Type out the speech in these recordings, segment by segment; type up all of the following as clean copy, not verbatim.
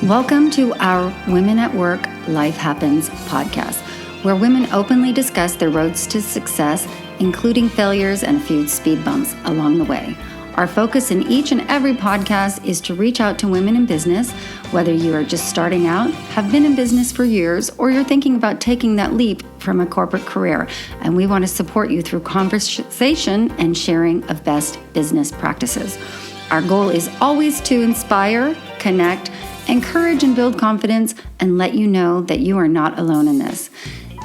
Welcome to our Women at Work Life Happens podcast, where women openly discuss their roads to success, including failures and a few speed bumps along the way. Our focus in each and every podcast is to reach out to women in business, whether you are just starting out, have been in business for years, or you're thinking about taking that leap from a corporate career. And we want to support you through conversation and sharing of best business practices. Our goal is always to inspire, connect, encourage and build confidence, and let you know that you are not alone in this.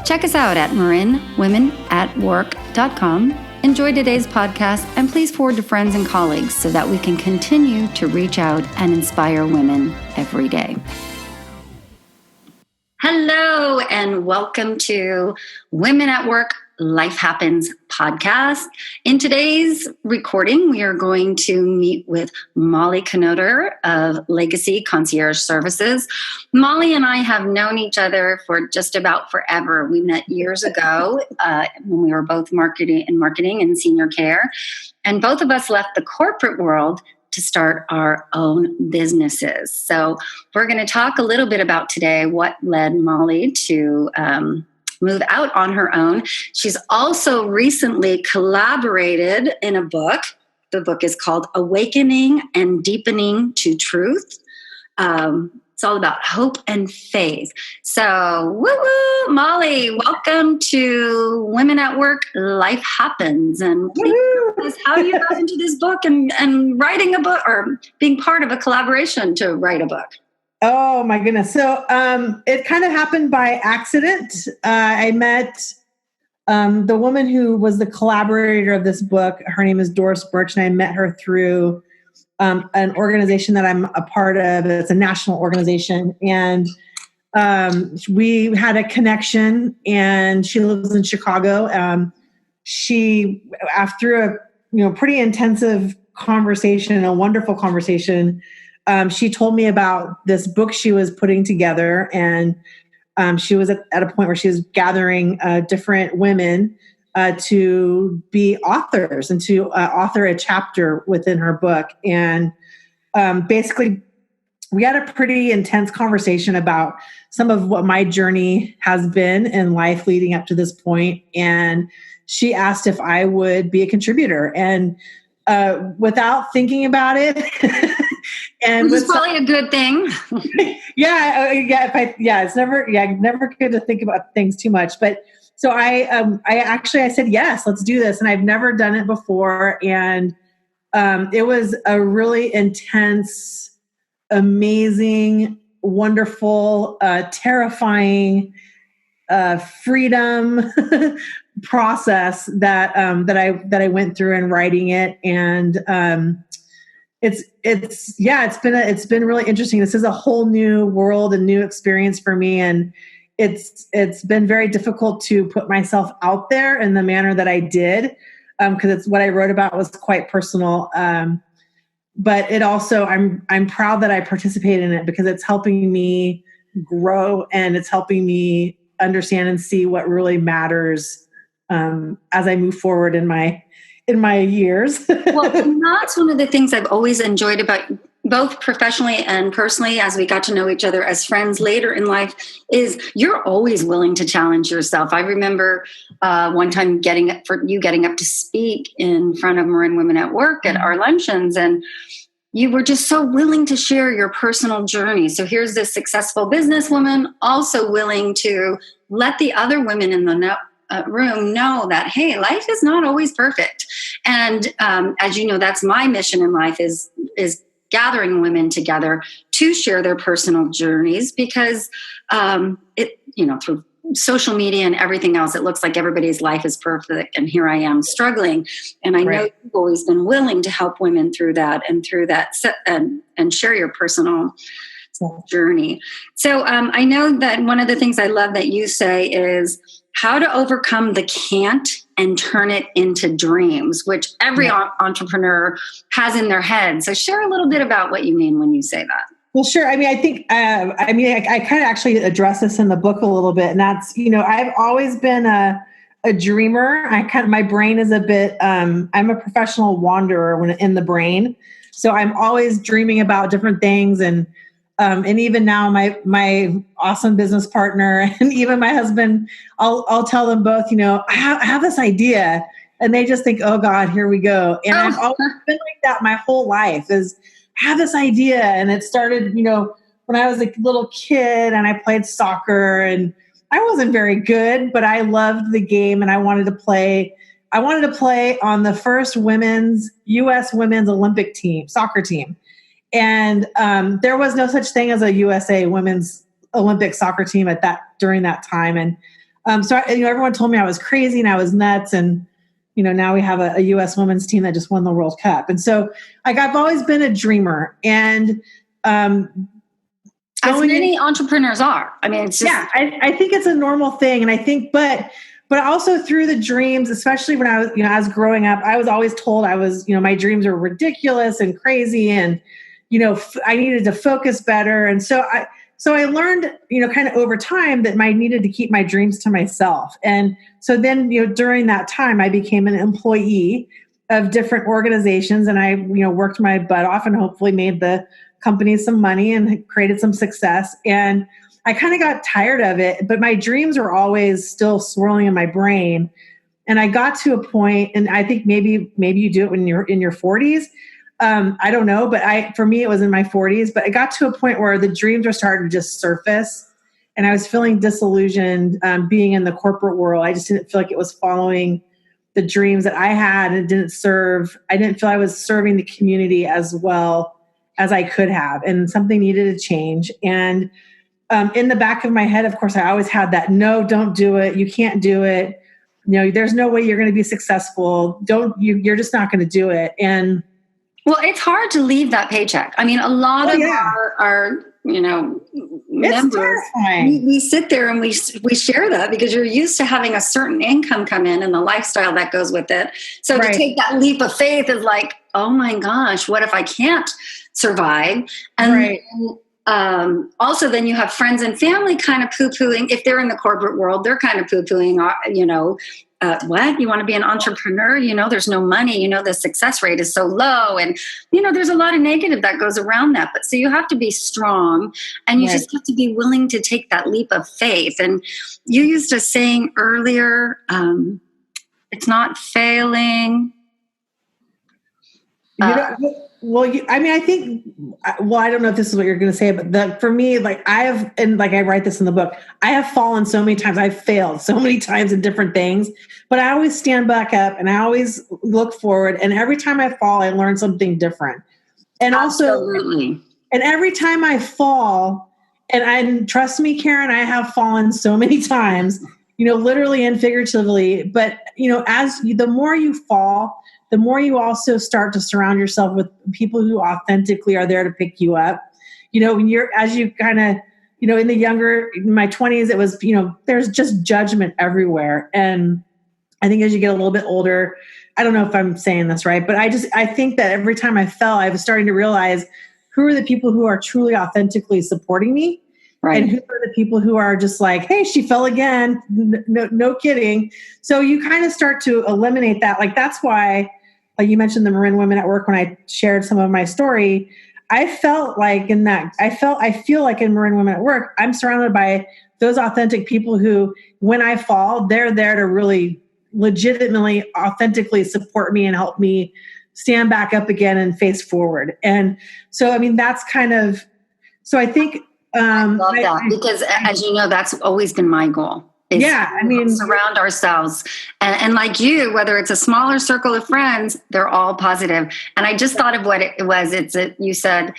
Check us out at marinwomenatwork.com. Enjoy today's podcast, and please forward to friends and colleagues so that we can continue to reach out and inspire women every day. Hello, and welcome to Women at Work Life Happens podcast. In today's recording, we are going to meet with Molly Knoder of Legacy Concierge Services. Molly and I have known each other for just about forever. We met years ago when we were both marketing and senior care, and both of us left the corporate world to start our own businesses. So we're going to talk a little bit about today what led Molly to move out on her own. She's also recently collaborated in a book. The book is called Awakening and Deepening to Truth. It's all about hope and faith. So, woo-woo, Molly, welcome to Women at Work Life Happens. And please tell us how you got into this book and writing a book, or being part of a collaboration to write a book. Oh my goodness. So it kind of happened by accident. I met the woman who was the collaborator of this book. Her name is Doris Birch, and I met her through an organization that I'm a part of. It's a national organization. And we had a connection, and she lives in Chicago. She, after a pretty intensive conversation, a wonderful conversation, she told me about this book she was putting together, and she was at a point where she was gathering different women to be authors and to author a chapter within her book. And basically, we had a pretty intense conversation about some of what my journey has been in life leading up to this point. And she asked if I would be a contributor. And without thinking about it, and which is probably a good thing. It's never good to think about things too much. But so I said, yes, let's do this. And I've never done it before. And it was a really intense, amazing, wonderful, terrifying, freedom process that I went through in writing it. And it's been really interesting. This is a whole new world, a new experience for me. And it's been very difficult to put myself out there in the manner that I did. Cause it's what I wrote about was quite personal. But it also, I'm proud that I participated in it because it's helping me grow, and it's helping me understand and see what really matters, as I move forward in my years. Well, that's one of the things I've always enjoyed about both professionally and personally, as we got to know each other as friends later in life, is you're always willing to challenge yourself. I remember one time getting up to speak in front of Marin Women at Work at our luncheons, and you were just so willing to share your personal journey. So here's this successful businesswoman also willing to let the other women in the room know that, hey, life is not always perfect. And as you know, that's my mission in life is gathering women together to share their personal journeys, because through social media and everything else, it looks like everybody's life is perfect, and here I am struggling. And I know you've always been willing to help women through that and share your personal journey. So I know that one of the things I love that you say is how to overcome the can't and turn it into dreams, which every entrepreneur has in their head. So share a little bit about what you mean when you say that. Well, sure. I mean, I think, I kind of actually address this in the book a little bit, and that's, I've always been a dreamer. My brain is a bit, I'm a professional wanderer in the brain. So I'm always dreaming about different things. And And even now, my awesome business partner and even my husband, I'll tell them both, I have this idea, and they just think, oh God, here we go. And I've always been like that my whole life, is I have this idea. And it started, when I was a little kid and I played soccer, and I wasn't very good, but I loved the game and I wanted to play. I wanted to play on the first U.S. women's Olympic team, soccer team. And there was no such thing as a USA women's Olympic soccer team during that time. And so everyone told me I was crazy and I was nuts. And now we have a U.S. women's team that just won the World Cup. And so I've always been a dreamer, and as many entrepreneurs are. I mean, it's just, I think it's a normal thing, and I think, but also through the dreams, especially when I was growing up, I was always told I was, my dreams are ridiculous and crazy, and I needed to focus better. And so I learned, kind of over time, that I needed to keep my dreams to myself. And so then, during that time, I became an employee of different organizations, and I, worked my butt off and hopefully made the company some money and created some success. And I kind of got tired of it, but my dreams were always still swirling in my brain. And I got to a point, and I think maybe you do it when you're in your 40s. I don't know, but for me, it was in my 40s, but I got to a point where the dreams were starting to just surface, and I was feeling disillusioned being in the corporate world. I just didn't feel like it was following the dreams that I had, and I didn't feel I was serving the community as well as I could have, and something needed to change. And in the back of my head, of course, I always had that, no, don't do it. You can't do it. There's no way you're going to be successful. You're just not going to do it. And well, it's hard to leave that paycheck. I mean, a lot of our members, we sit there and we share that, because you're used to having a certain income come in and the lifestyle that goes with it. So to take that leap of faith is like, oh my gosh, what if I can't survive? And also then you have friends and family kind of poo-pooing. If they're in the corporate world, they're kind of poo-pooing, what? You want to be an entrepreneur? There's no money. The success rate is so low. And, there's a lot of negative that goes around that. But so you have to be strong, and you just have to be willing to take that leap of faith. And you used a saying earlier, it's not failing. I think, I don't know if this is what you're going to say, but for me, I write this in the book, I have fallen so many times. I've failed so many times in different things, but I always stand back up and I always look forward. And every time I fall, I learn something different. And Absolutely. And every time I fall, and trust me, Karen, I have fallen so many times, literally and figuratively, but, the more you fall, the more you also start to surround yourself with people who authentically are there to pick you up. In my 20s, it was, there's just judgment everywhere. And I think as you get a little bit older, I don't know if I'm saying this right, but I think that every time I fell, I was starting to realize who are the people who are truly authentically supporting me. Right. And who are the people who are just like, hey, she fell again. No kidding. So you kind of start to eliminate that. Like, that's why, like you mentioned the Marin Women at Work, when I shared some of my story, I felt like I feel like in Marin Women at Work, I'm surrounded by those authentic people who, when I fall, they're there to really legitimately, authentically support me and help me stand back up again and face forward. And so, that's kind of, so I think, I love that, because as you know, that's always been my goal. Surround ourselves. And like you, whether it's a smaller circle of friends, they're all positive. And I just thought of what it was. You said,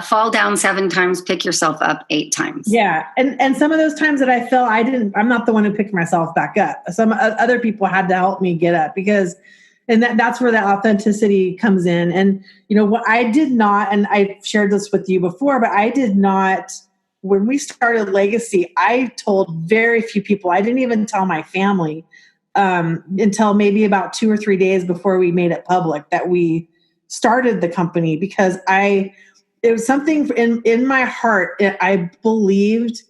fall down 7 times, pick yourself up 8 times. Yeah. And some of those times that I fell, I'm not the one who picked myself back up. Some other people had to help me get up, and that's where that authenticity comes in. And, what I did not, and I shared this with you before, but I did not, when we started Legacy, I told very few people. I didn't even tell my family until maybe about 2 or 3 days before we made it public that we started the company, because it was something in my heart. I believed,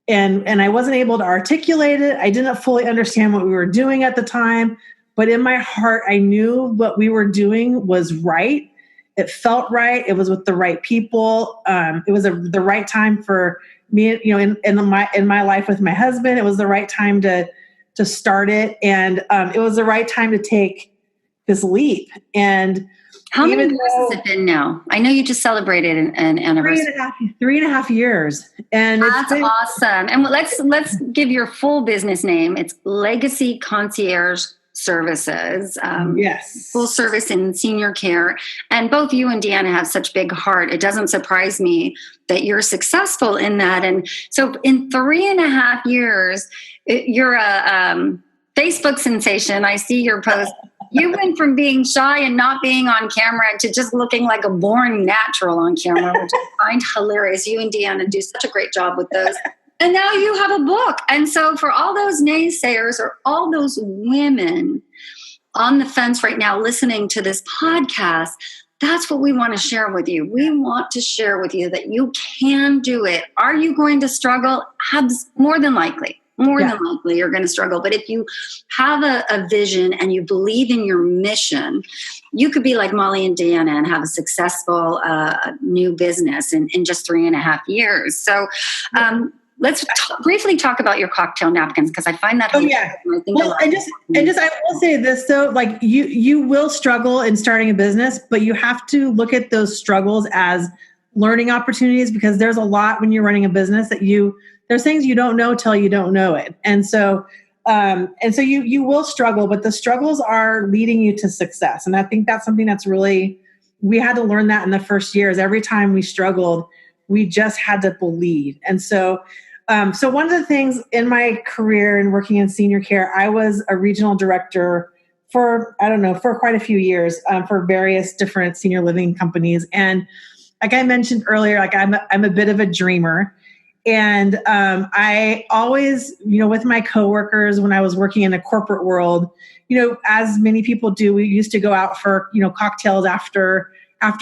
and I wasn't able to articulate it. I didn't fully understand what we were doing at the time, but in my heart, I knew what we were doing was right. It felt right. It was with the right people. It was the right time for me, in my life with my husband. It was the right time to start it, and it was the right time to take this leap. And how many years has it been now? I know you just celebrated an anniversary. 3.5 years, and that's awesome. And let's give your full business name. It's Legacy Concierge Services. Yes, full service in senior care. And both you and Deanna have such big heart. It doesn't surprise me that you're successful in that. And so, in 3.5 years, you're a Facebook sensation. I see your post. You went from being shy and not being on camera to just looking like a born natural on camera, which I find hilarious. You and Deanna do such a great job with those. And now you have a book. And so for all those naysayers or all those women on the fence right now listening to this podcast, that's what we want to share with you. We want to share with you that you can do it. Are you going to struggle? More than likely. More than likely you're going to struggle. But if you have a vision and you believe in your mission, you could be like Molly and Deanna and have a successful new business in just 3.5 years. So let's briefly talk about your cocktail napkins, because I find that. Oh yeah. I will say this though, like you will struggle in starting a business, but you have to look at those struggles as learning opportunities, because there's a lot when you're running a business that there's things you don't know till you don't know it. And so you will struggle, but the struggles are leading you to success. And I think that's something that's really, we had to learn that in the first years. Every time we struggled, we just had to believe. And so one of the things in my career and working in senior care, I was a regional director for quite a few years for various different senior living companies. And like I mentioned earlier, like I'm a bit of a dreamer. And I always, with my coworkers, when I was working in the corporate world, as many people do, we used to go out for, cocktails after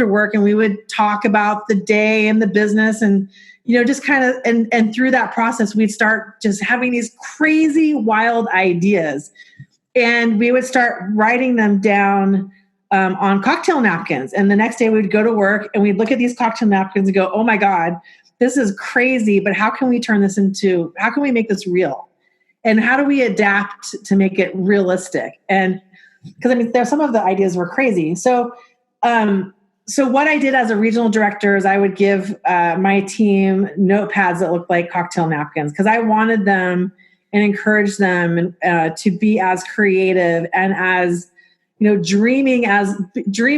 work, and we would talk about the day and the business, and, just kind of, and through that process, we'd start just having these crazy, wild ideas, and we would start writing them down on cocktail napkins. And the next day we'd go to work and we'd look at these cocktail napkins and go, oh my God, this is crazy, but how can we make this real? And how do we adapt to make it realistic? And because there's some of the ideas were crazy. So what I did as a regional director is I would give my team notepads that looked like cocktail napkins, because I wanted them and encouraged them to be as creative and as, dream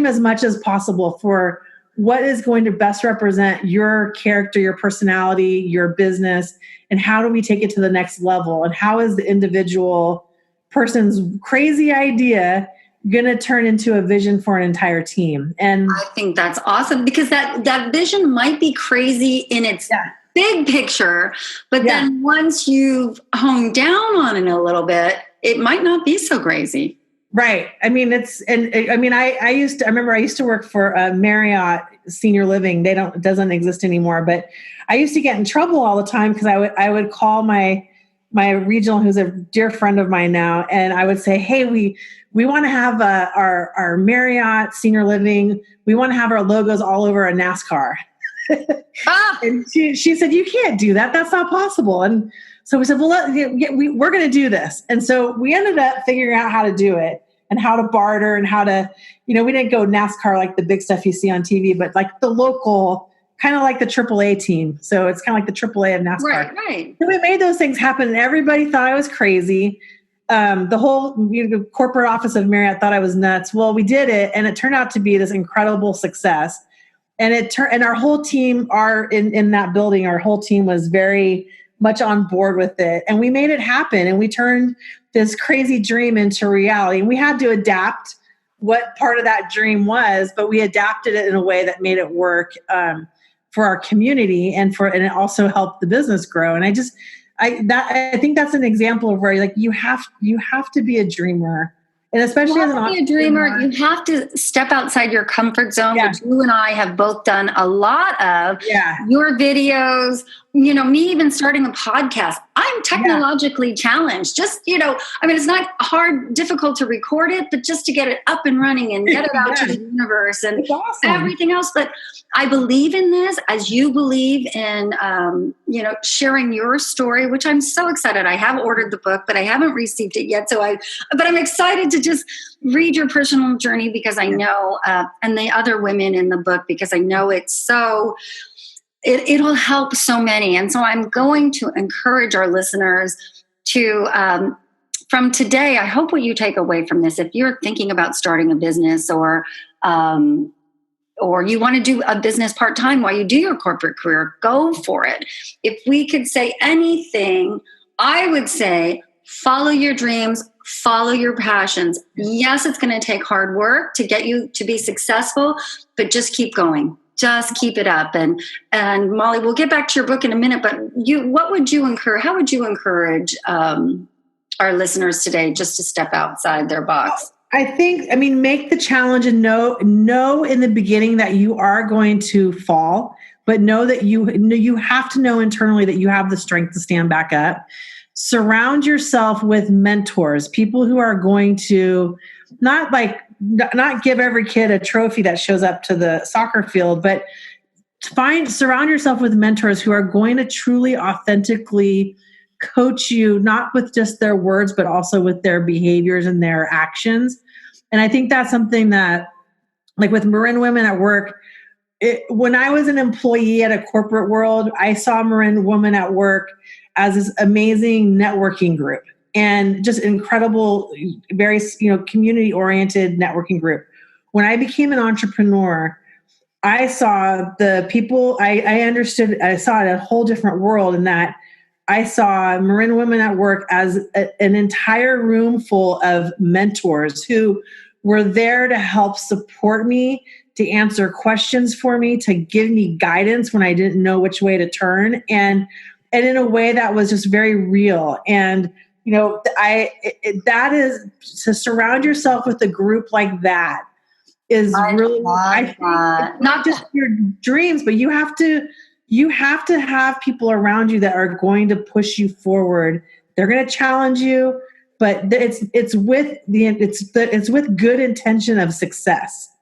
as much as possible for what is going to best represent your character, your personality, your business, and how do we take it to the next level? And how is the individual person's crazy idea going to turn into a vision for an entire team? And I think that's awesome, because that vision might be crazy in its big picture, but then once you've honed down on it a little bit, it might not be so crazy. Right. I remember I used to work for Marriott Senior Living. It doesn't exist anymore, but I used to get in trouble all the time because I would call my regional, who's a dear friend of mine now, and I would say, hey, we want to have our Marriott Senior Living, we want to have our logos all over a NASCAR. And she said, you can't do that. That's not possible. And so we said, well, we're going to do this. And so we ended up figuring out how to do it and how to barter and how to, we didn't go NASCAR like the big stuff you see on TV, but like the local, kind of like the AAA team. So it's kind of like the AAA of NASCAR. Right. So we made those things happen, and everybody thought I was crazy. The whole corporate office of Marriott thought I was nuts. Well, we did it, and it turned out to be this incredible success. And and our whole team in that building, our whole team was very much on board with it. And we made it happen. And we turned this crazy dream into reality. And we had to adapt what part of that dream was, but we adapted it in a way that made it work for our community, and it also helped the business grow. And I think that's an example of where you have to be a dreamer. And especially as an entrepreneur, a dreamer, you have to step outside your comfort zone, which you and I have both done a lot of. Yeah. Your videos, me even starting a podcast, I'm technologically challenged. Just, it's not difficult to record it, but just to get it up and running and get it out to the universe and everything else. But I believe in this as you believe in, sharing your story, which I'm so excited. I have ordered the book, but I haven't received it yet. But I'm excited to just read your personal journey because I know, and the other women in the book, because I know it's so, it'll help so many. And so I'm going to encourage our listeners to, from today, I hope what you take away from this, if you're thinking about starting a business or you want to do a business part-time while you do your corporate career, go for it. If we could say anything, I would say, follow your dreams, follow your passions. Yes, it's going to take hard work to get you to be successful, but just keep going. Just keep it up. And Molly, we'll get back to your book in a minute, but how would you encourage our listeners today just to step outside their box? I think, make the challenge and know in the beginning that you are going to fall, but know that you have to know internally that you have the strength to stand back up. Surround yourself with mentors, people who are going to not give every kid a trophy that shows up to the soccer field, but surround yourself with mentors who are going to truly, authentically coach you, not with just their words, but also with their behaviors and their actions. And I think that's something that, like with Marin Women at Work, when I was an employee at a corporate world, I saw Marin Women at Work as this amazing networking group and just incredible, very, community-oriented networking group. When I became an entrepreneur, I saw the people, I understood, I saw a whole different world in that I saw Marin Women at Work as an entire room full of mentors who were there to help support me, to answer questions for me, to give me guidance when I didn't know which way to turn. And in a way that was just very real. And, that is to surround yourself with a group like that is really, I think, not just your dreams, but you have to have people around you that are going to push you forward. They're going to challenge you, but it's with good intention of success.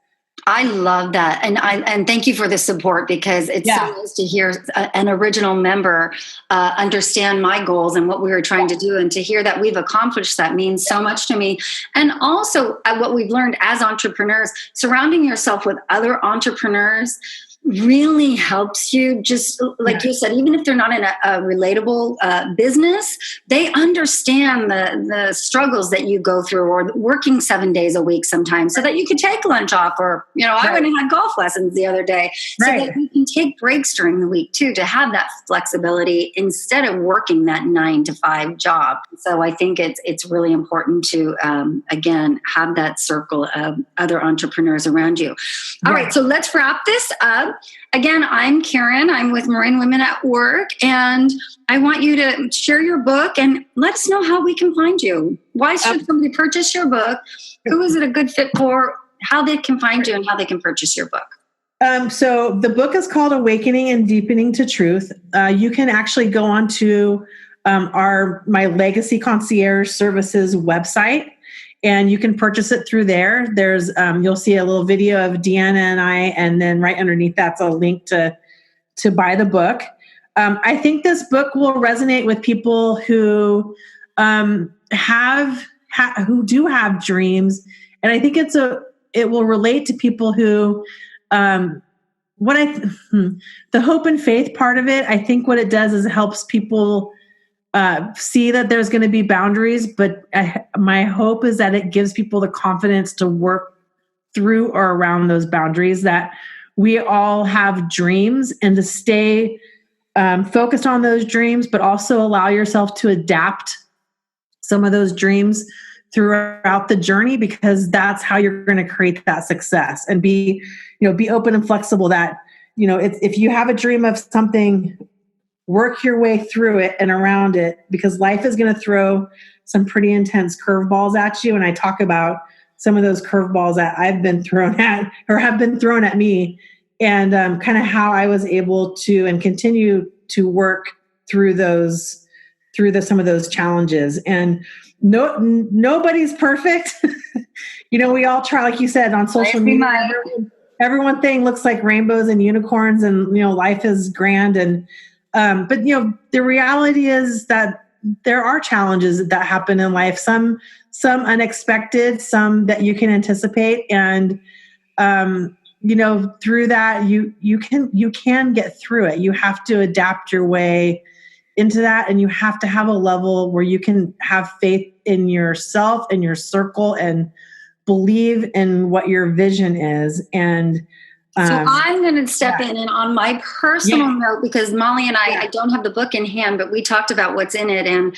I love that. And thank you for the support, because it's so nice to hear an original member understand my goals and what we were trying to do. And to hear that we've accomplished that means so much to me. And also what we've learned as entrepreneurs, surrounding yourself with other entrepreneurs really helps you. Just like you said, even if they're not in a relatable business, they understand the struggles that you go through, or working 7 days a week sometimes, so that you could take lunch off. Or, I went and had golf lessons the other day, so that you can take breaks during the week too, to have that flexibility instead of working that 9-to-5 job. So I think it's really important to, again, have that circle of other entrepreneurs around you. All right, so let's wrap this up. Again, I'm Karen. I'm with Marin Women at Work, and I want you to share your book and let us know how we can find you. Why should somebody purchase your book? Who is it a good fit for? How they can find you and how they can purchase your book. So the book is called Awakening and Deepening to Truth. You can actually go on to my Legacy Concierge Services website, and you can purchase it through there. There's, you'll see a little video of Deanna and I, and then right underneath that's a link to buy the book. I think this book will resonate with people who who do have dreams, and I think it will relate to people who the hope and faith part of it. I think what it does is it helps people see that there's going to be boundaries, but my hope is that it gives people the confidence to work through or around those boundaries, that we all have dreams, and to stay focused on those dreams, but also allow yourself to adapt some of those dreams throughout the journey, because that's how you're going to create that success. And be open and flexible, that, if you have a dream of something, work your way through it and around it, because life is going to throw some pretty intense curveballs at you. And I talk about some of those curveballs that I've been thrown at, or have been thrown at me, and kind of how I was able to and continue work through some of those challenges. And nobody's perfect. We all try, like you said, on social media. Everyone thing looks like rainbows and unicorns, and life is grand. And but the reality is that there are challenges that happen in life. Some unexpected, some that you can anticipate, and through that you can get through it. You have to adapt your way into that, and you have to have a level where you can have faith in yourself and your circle and believe in what your vision is. And so I'm going to step in, and on my personal note, because Molly and I don't have the book in hand, but we talked about what's in it, and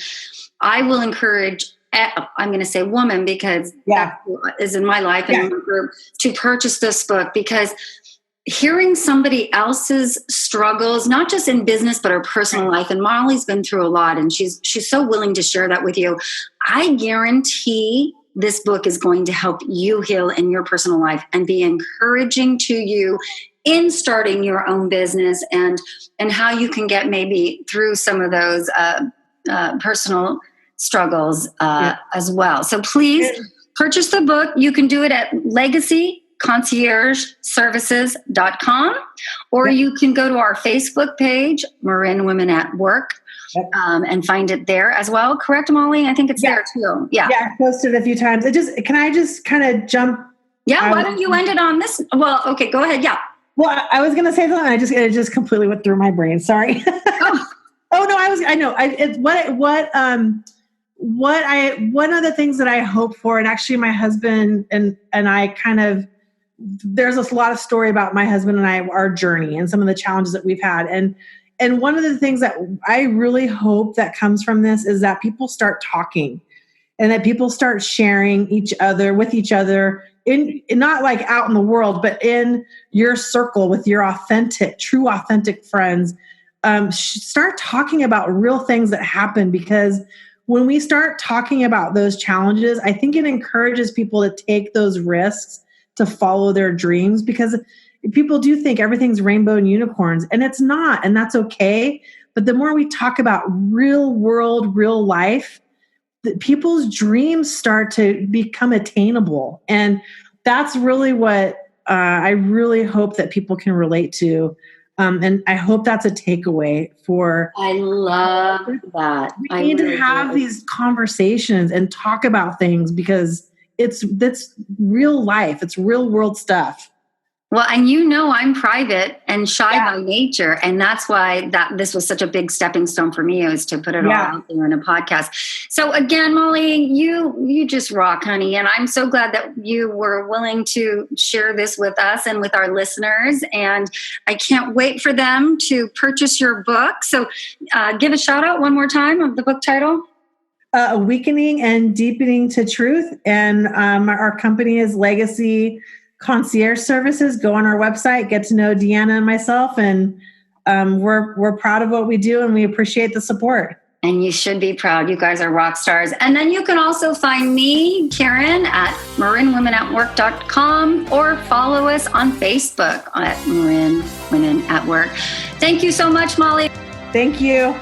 I will encourage, I'm going to say woman, because that is in my life and in my group, to purchase this book, because hearing somebody else's struggles, not just in business, but her personal life. And Molly's been through a lot, and she's so willing to share that with you. I guarantee this book is going to help you heal in your personal life and be encouraging to you in starting your own business, and how you can get maybe through some of those personal struggles as well. So please purchase the book. You can do it at legacyconciergeservices.com, or you can go to our Facebook page, Marin Women at Work, and find it there as well. Correct, Molly? I think it's there too. Yeah, I posted it a few times. Can I just kind of jump? Yeah, why don't you end it on this? Well, okay, go ahead. Yeah. Well, I was going to say something. It just completely went through my brain. Sorry. One of the things that I hope for, and actually my husband and I there's a lot of story about my husband and I, our journey and some of the challenges that we've had. And one of the things that I really hope that comes from this is that people start talking, and that people start sharing with each other in not like out in the world, but in your circle with your true authentic friends. Start talking about real things that happen, because when we start talking about those challenges, I think it encourages people to take those risks to follow their dreams, because people do think everything's rainbow and unicorns, and it's not, and that's okay. But the more we talk about real world, real life, people's dreams start to become attainable. And that's really what I really hope that people can relate to. And I hope that's a takeaway for. I love that. We need to have these conversations and talk about things, because that's real life. It's real world stuff. Well, and I'm private and shy by nature, and that's why this was such a big stepping stone for me, is to put it all out there in a podcast. So again, Molly, you just rock, honey, and I'm so glad that you were willing to share this with us and with our listeners, and I can't wait for them to purchase your book. So give a shout out one more time of the book title. Awakening and Deepening to Truth, and our company is Legacy Concierge Services. Go on our website, get to know Deanna and myself, and we're proud of what we do, and we appreciate the support. And you should be proud. You guys are rock stars. And then you can also find me, Karen, at marinwomenatwork.com, or follow us on Facebook at Marin Women at Work. Thank you so much, Molly. Thank you.